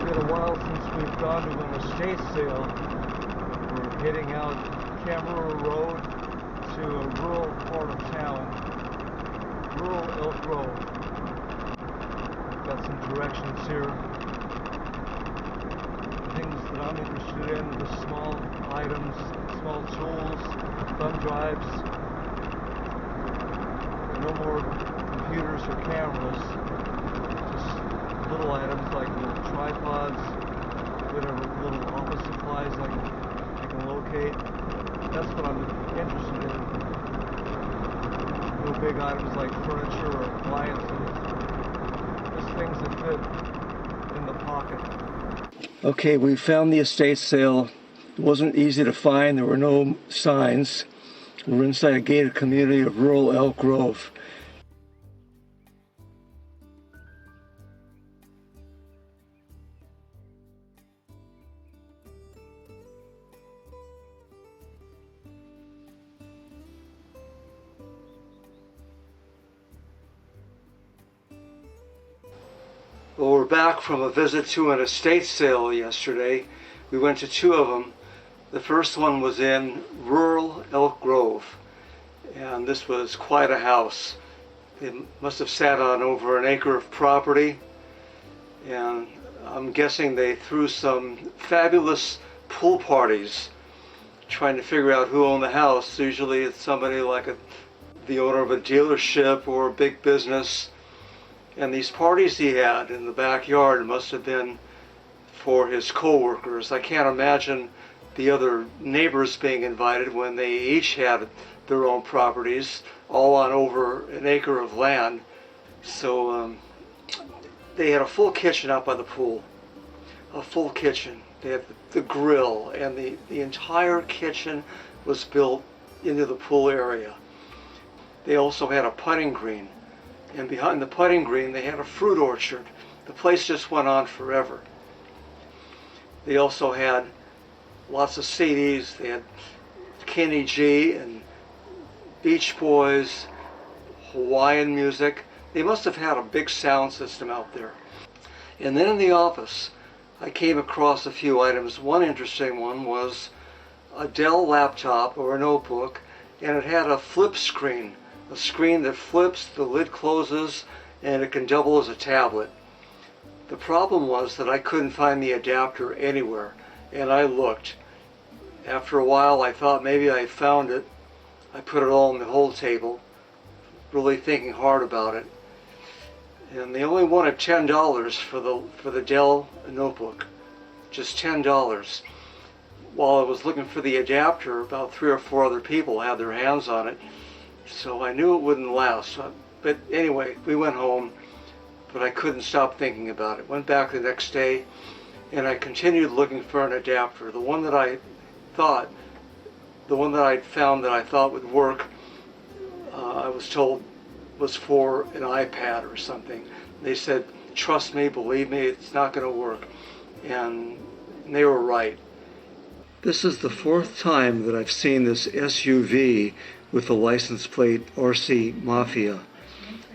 been a while since we've gone to an estate sale. We're heading out Camera Road to a rural part of town, rural Elk Grove. Got some directions here. Things that I'm interested in, the small items, small tools, thumb drives. No more computers or cameras, just little items like little tripods, whatever little office supplies I can locate. That's what I'm interested in. No big items like furniture or appliances, just things that fit in the pocket. Okay, we found the estate sale. It wasn't easy to find. There were no signs. We're inside a gated community of rural Elk Grove. Well, we're back from a visit to an estate sale yesterday. We went to two of them. The first one was in rural Elk Grove, and this was quite a house. It must have sat on over an acre of property, and I'm guessing they threw some fabulous pool parties trying to figure out who owned the house. Usually it's somebody like the owner of a dealership or a big business. And these parties he had in the backyard must have been for his co-workers. I can't imagine the other neighbors being invited when they each had their own properties, all on over an acre of land. So they had a full kitchen out by the pool, a full kitchen. They had the grill, and the entire kitchen was built into the pool area. They also had a putting green. And behind the putting green, they had a fruit orchard. The place just went on forever. They also had lots of CDs. They had Kenny G and Beach Boys, Hawaiian music. They must have had a big sound system out there. And then in the office, I came across a few items. One interesting one was a Dell laptop or a notebook, and it had a flip screen. A screen that flips, the lid closes, and it can double as a tablet. The problem was that I couldn't find the adapter anywhere, and I looked. After a while, I thought maybe I found it. I put it all on the hold table, really thinking hard about it. And they only wanted $10 for the Dell notebook, just $10. While I was looking for the adapter, about 3 or 4 other people had their hands on it. So I knew it wouldn't last. But anyway, we went home, but I couldn't stop thinking about it. Went back the next day, and I continued looking for an adapter. The one that I'd found that I thought would work, I was told was for an iPad or something. They said, trust me, believe me, it's not going to work. And they were right. This is the 4th time that I've seen this SUV with the license plate RC Mafia.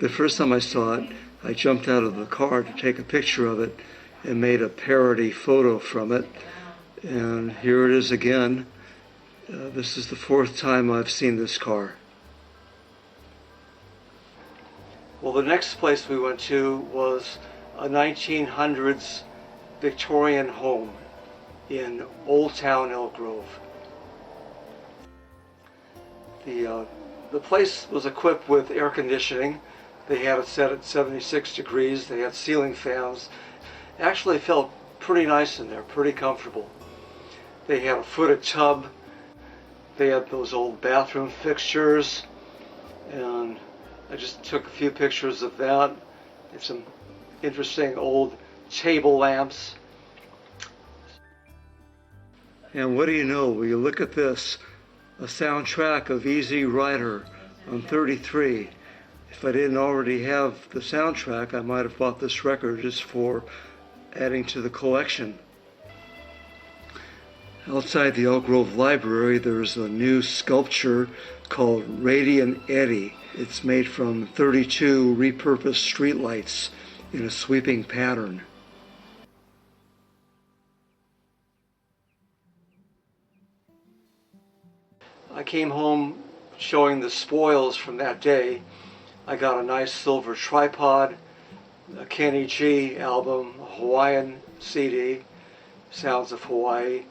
The first time I saw it, I jumped out of the car to take a picture of it and made a parody photo from it. And here it is again. This is the 4th time I've seen this car. Well, the next place we went to was a 1900s Victorian home in Old Town Elk Grove. The place was equipped with air conditioning. They had it set at 76 degrees. They had ceiling fans. Actually felt pretty nice in there, pretty comfortable. They had a footed tub. They had those old bathroom fixtures, and I just took a few pictures of that. There's some interesting old table lamps. And what do you know, when you look at this, a soundtrack of Easy Rider on 33. If I didn't already have the soundtrack, I might have bought this record just for adding to the collection. Outside the Elk Grove Library, there's a new sculpture called Radiant Eddy. It's made from 32 repurposed streetlights in a sweeping pattern. I came home showing the spoils from that day. I got a nice silver tripod, a Kenny G album, a Hawaiian CD, Sounds of Hawaii.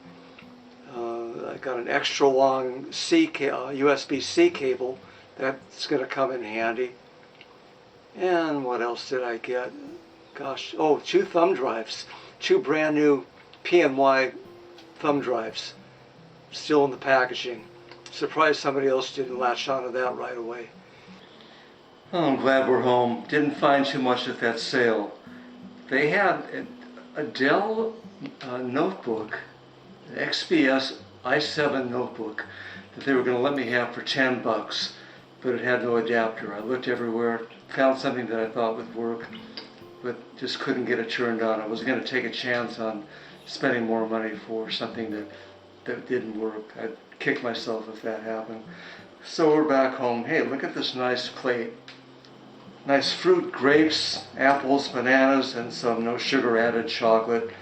I got an extra long USB-C cable. That's going to come in handy. And what else did I get? Gosh, oh, 2 thumb drives. 2 brand new PNY thumb drives. Still in the packaging. Surprised somebody else didn't latch onto that right away. Oh, I'm glad we're home. Didn't find too much at that sale. They had a Dell notebook, an XPS i7 notebook that they were going to let me have for $10, but it had no adapter. I looked everywhere, found something that I thought would work, but just couldn't get it turned on. I was going to take a chance on spending more money for something that didn't work. I'd kick myself if that happened. So we're back home. Hey, look at this nice plate. Nice fruit, grapes, apples, bananas, and some no sugar added chocolate,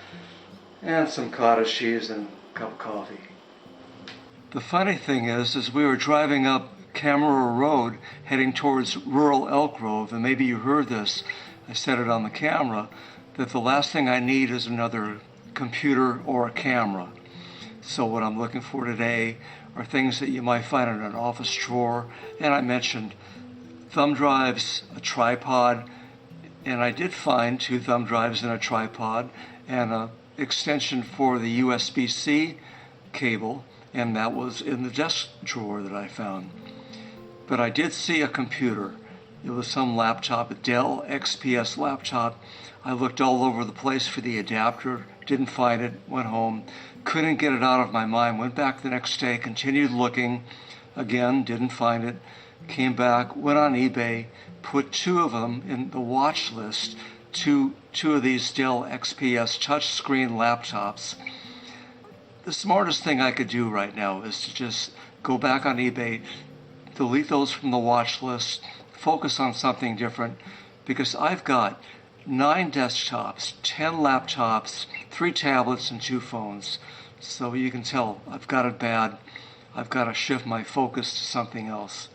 and some cottage cheese and a cup of coffee. The funny thing is we were driving up Camera Road heading towards rural Elk Grove, and maybe you heard this, I said it on the camera, that the last thing I need is another computer or a camera. So what I'm looking for today are things that you might find in an office drawer, and I mentioned thumb drives, a tripod, and I did find 2 thumb drives and a tripod, and an extension for the USB-C cable, and that was in the desk drawer that I found. But I did see a computer. It was some laptop, a Dell XPS laptop. I looked all over the place for the adapter, didn't find it, went home, couldn't get it out of my mind, went back the next day, continued looking, again, didn't find it, came back, went on eBay, put 2 of them in the watch list, two of these Dell XPS touchscreen laptops. The smartest thing I could do right now is to just go back on eBay, delete those from the watch list, focus on something different, because I've got 9 desktops, 10 laptops, 3 tablets, and 2 phones. So you can tell I've got it bad. I've got to shift my focus to something else.